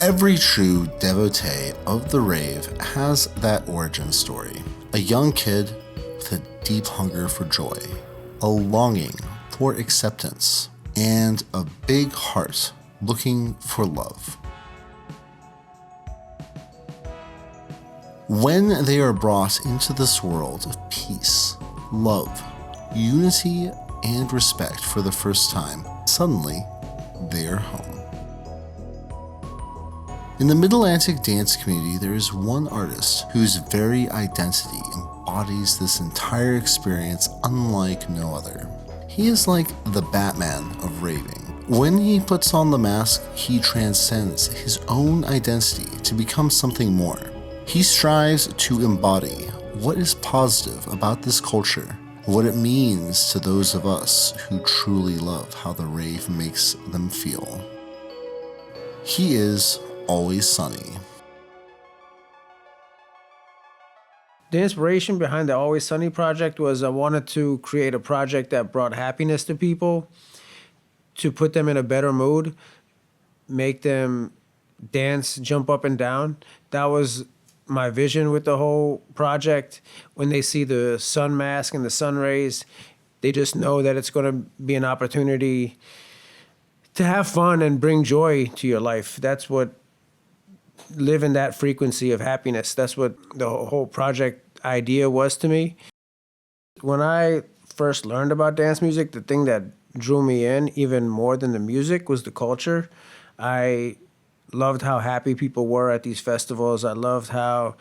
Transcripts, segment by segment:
Every true devotee of the rave has that origin story. A young kid with a deep hunger for joy, a longing for acceptance, and a big heart looking for love. When they are brought into this world of peace, love, unity, and respect for the first time, suddenly they are home. In the Mid-Atlantic dance community, there is one artist whose very identity embodies this entire experience unlike no other. He is like the Batman of raving. When he puts on the mask, he transcends his own identity to become something more. He strives to embody what is positive about this culture, what it means to those of us who truly love how the rave makes them feel. He is Alwz Snny. The inspiration behind the Alwz Snny project was I wanted to create a project that brought happiness to people, to put them in a better mood, make them dance, jump up and down. That was my vision with the whole project. When they see the sun mask and the sun rays, they just know that it's going to be an opportunity to have fun and bring joy to your life. That's what live in that frequency of happiness. That's what the whole project idea was to me. When I first learned about dance music, the thing that drew me in even more than the music was the culture. I loved how happy people were at these festivals. I loved how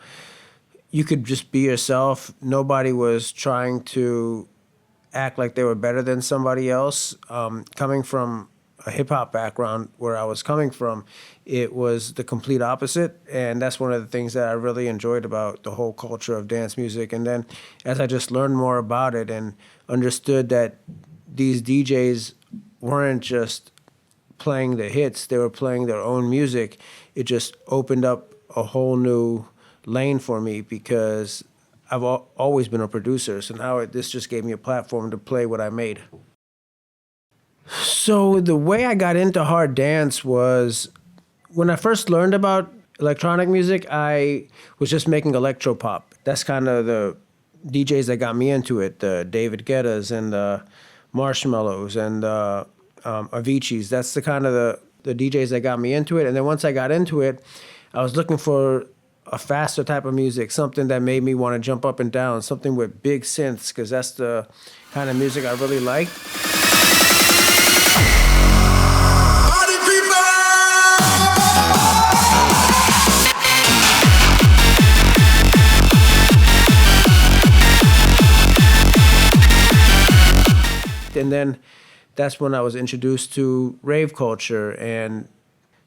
you could just be yourself. Nobody was trying to act like they were better than somebody else. Coming from a hip-hop background where I was coming from, it was the complete opposite, and that's one of the things that I really enjoyed about the whole culture of dance music. And then as I just learned more about it and understood that these DJs weren't just playing the hits, they were playing their own music, it just opened up a whole new lane for me, because I've always been a producer, so now this just gave me a platform to play what I made. So the way I got into hard dance was, when I first learned about electronic music, I was just making electropop. That's kind of the DJs that got me into it, the David Guettas and the Marshmallows and the Avicii's. That's the kind of the DJs that got me into it. And then once I got into it, I was looking for a faster type of music, something that made me want to jump up and down, something with big synths, because that's the kind of music I really like. And then that's when I was introduced to rave culture and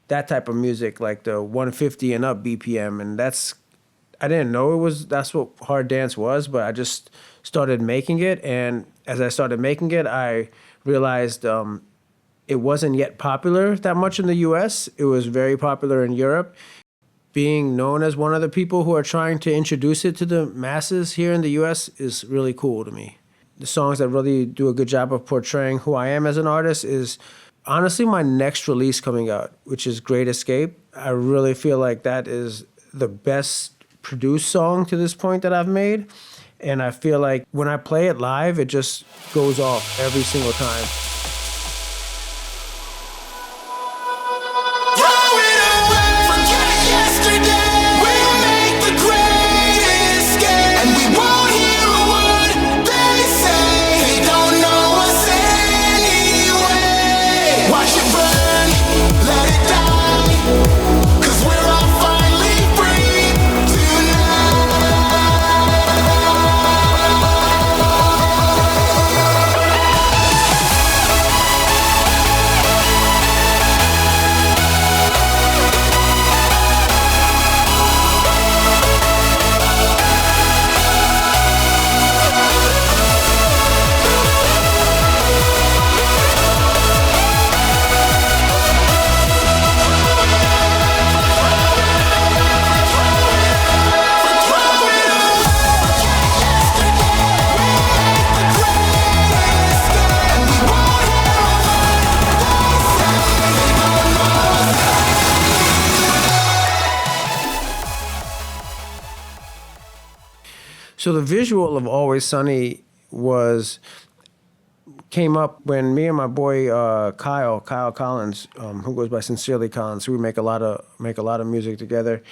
that type of music, like the 150 and up BPM. And I didn't know that's what hard dance was, but I just started making it. And as I started making it, I realized it wasn't yet popular that much in the US. It was very popular in Europe. Being known as one of the people who are trying to introduce it to the masses here in the US is really cool to me. The songs that really do a good job of portraying who I am as an artist is honestly my next release coming out, which is Great Escape. I really feel like that is the best produced song to this point that I've made. And I feel like when I play it live, it just goes off every single time. So the visual of Always Sunny came up when me and my boy Kyle Collins, who goes by Sincerely Collins, who we make a lot of music together.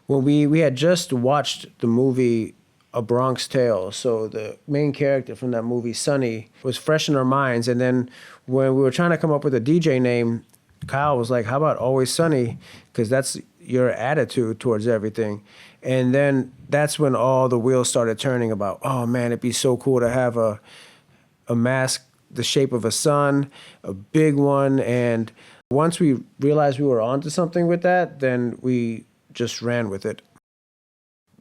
When we had just watched the movie A Bronx Tale, so the main character from that movie, Sunny, was fresh in our minds. And then when we were trying to come up with a DJ name, Kyle was like, "How about Always Sunny? Because that's your attitude towards everything." And then that's when all the wheels started turning about, oh man, it'd be so cool to have a mask the shape of a sun, a big one. And once we realized we were onto something with that, then we just ran with it.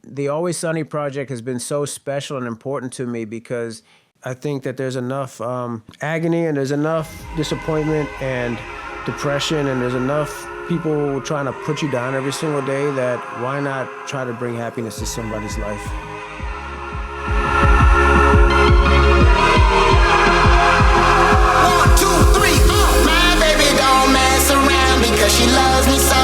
The Always Sunny project has been so special and important to me because I think that there's enough agony and there's enough disappointment and depression and there's enough people trying to put you down every single day that why not try to bring happiness to somebody's life? One, two, three, my baby don't mess around because she loves me so.